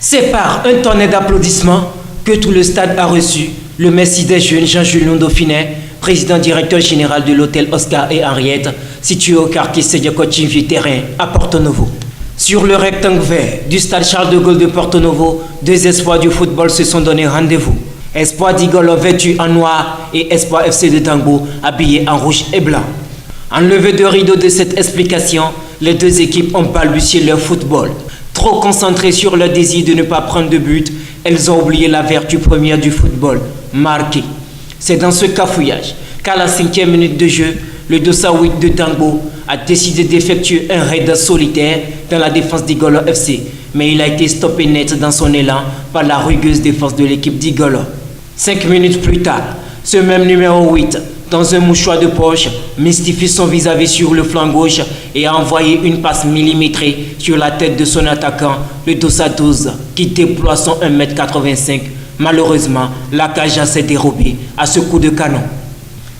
C'est par un tonnerre d'applaudissements que tout le stade a reçu le Messie des jeunes Jean-Julien Dauphinet, président directeur général de l'hôtel Oscar et Henriette, situé au quartier Sédia-Coaching Vieux-Terrain à Porto-Novo. Sur le rectangle vert du stade Charles de Gaulle de Porto-Novo, deux espoirs du football se sont donné rendez-vous. Espoir d'Igolo vêtu en noir et Espoir FC de Dangbo habillé en rouge et blanc. En levée de rideau de cette explication, les deux équipes ont balbutié leur football. Trop concentrées sur leur désir de ne pas prendre de but, elles ont oublié la vertu première du football, marquer. C'est dans ce cafouillage qu'à la 5e minute de jeu, le Dossa 8 de Dangbo a décidé d'effectuer un raid solitaire dans la défense d'Igolo FC, mais il a été stoppé net dans son élan par la rugueuse défense de l'équipe d'Igolo. 5 minutes plus tard, ce même numéro 8, dans un mouchoir de poche, mystifie son vis-à-vis sur le flanc gauche et a envoyé une passe millimétrée sur la tête de son attaquant, le Dossa 12, qui déploie son 1,85 m. Malheureusement, la cage s'est dérobée à ce coup de canon.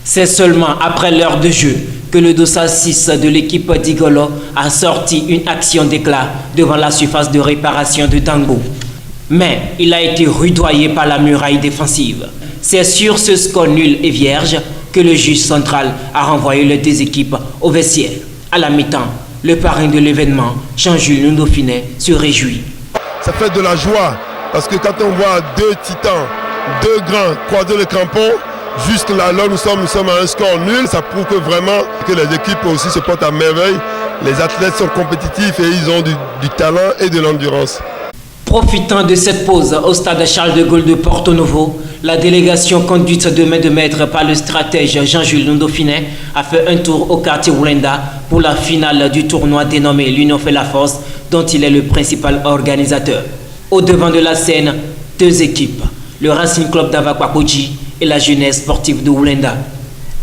C'est seulement après l'heure de jeu que le Dossa 6 de l'équipe d'Igolo a sorti une action d'éclat devant la surface de réparation de Dangbo. Mais il a été rudoyé par la muraille défensive. C'est sur ce score nul et vierge que le juge central a renvoyé les deux équipes au vestiaire. À la mi-temps, le parrain de l'événement, Jean-Julien Dauphinet, se réjouit. Ça fait de la joie parce que quand on voit deux titans, deux grands croiser le crampon, juste là nous sommes à un score nul, ça prouve que vraiment que les équipes aussi se portent à merveille. Les athlètes sont compétitifs et ils ont du talent et de l'endurance. Profitant de cette pause au stade Charles de Gaulle de Porto-Novo, la délégation conduite de main de maître par le stratège Jean-Julien Dauphinet a fait un tour au quartier Oulenda pour la finale du tournoi dénommé l'Union fait la force, dont il est le principal organisateur. Au devant de la scène, deux équipes, le Racing Club d'Avakwakoji et la jeunesse sportive de Oulenda.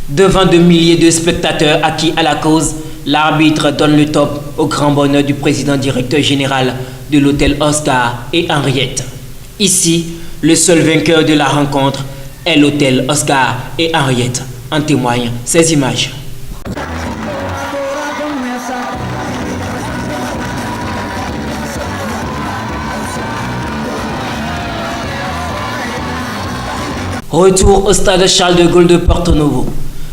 Devant de milliers de spectateurs acquis à la cause, l'arbitre donne le top au grand bonheur du président directeur général de l'hôtel Oscar et Henriette. Ici, le seul vainqueur de la rencontre est l'hôtel Oscar et Henriette. En témoignent ces images. Retour au stade Charles de Gaulle de Porto-Novo.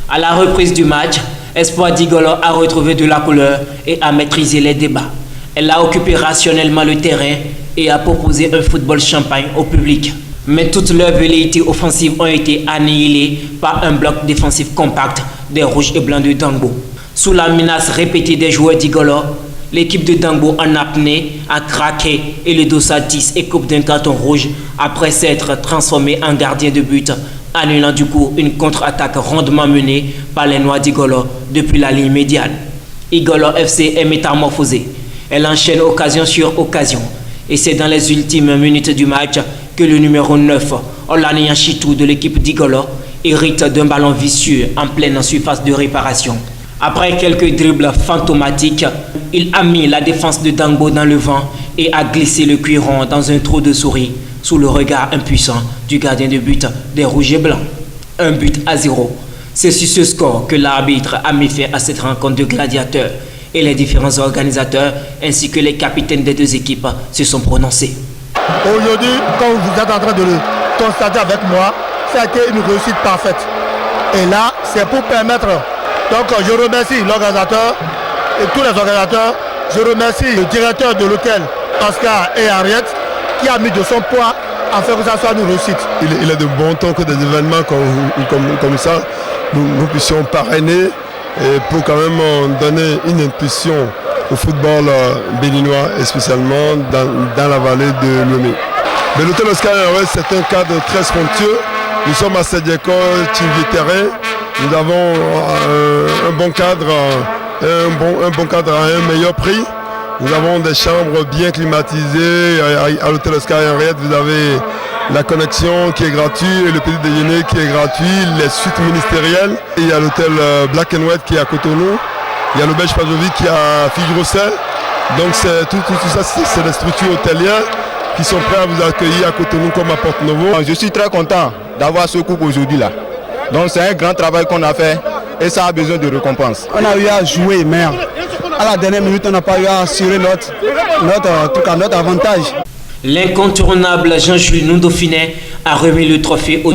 À la reprise du match, Espoir d'Igolo a retrouvé de la couleur et a maîtrisé les débats. Elle a occupé rationnellement le terrain et a proposé un football champagne au public. Mais toutes leurs velléités offensives ont été annihilées par un bloc défensif compact des rouges et blancs de Dangbo. Sous la menace répétée des joueurs d'Igolo, l'équipe de Dangbo en apnée a craqué et le Dossa 10 écope d'un carton rouge après s'être transformé en gardien de but, annulant du coup une contre-attaque rondement menée par les Noirs d'Igolo depuis la ligne médiane. Igolo FC est métamorphosé. Elle enchaîne occasion sur occasion. Et c'est dans les ultimes minutes du match que le numéro 9, Olanian Chitou de l'équipe d'Igolo, hérite d'un ballon vicieux en pleine surface de réparation. Après quelques dribbles fantomatiques, il a mis la défense de Dangbo dans le vent et a glissé le cuiron dans un trou de souris sous le regard impuissant du gardien de but des Rouges et Blancs. 1-0. C'est sur ce score que l'arbitre a mis fin à cette rencontre de gladiateurs et les différents organisateurs ainsi que les capitaines des deux équipes se sont prononcés. Aujourd'hui, comme vous êtes en train de le constater avec moi, ça a été une réussite parfaite. Et là, c'est pour permettre. Donc, je remercie l'organisateur et tous les organisateurs. Je remercie le directeur de l'hôtel, Oscar et Henriette, qui a mis de son poids afin que ça soit une réussite. Il est de bon temps que des événements comme ça, nous puissions parrainer et pour quand même donner une impulsion au football béninois et spécialement dans la vallée de Lomé. Mais l'hôtel Oscar et Henriette, c'est un cadre très somptueux. Nous sommes à Sédia-Coaching Vieux-Terrain. Nous avons un bon cadre à un meilleur prix. Nous avons des chambres bien climatisées. À l'hôtel Oscar et Henriette, vous avez la connexion qui est gratuite et le petit déjeuner qui est gratuit, les suites ministérielles. Et il y a l'hôtel Black and White qui est à Cotonou. Il y a l'auberge Pajovic qui est à Figues-Rossel. Donc tout ça, c'est des structures hôtelières qui sont prêtes à vous accueillir à Cotonou comme à Porto-Novo. Je suis très content d'avoir ce couple aujourd'hui là. Donc c'est un grand travail qu'on a fait et ça a besoin de récompense. On a eu à jouer, mais à la dernière minute, on n'a pas eu à assurer notre avantage. L'incontournable Jean-Jules Dauphiné a remis le trophée au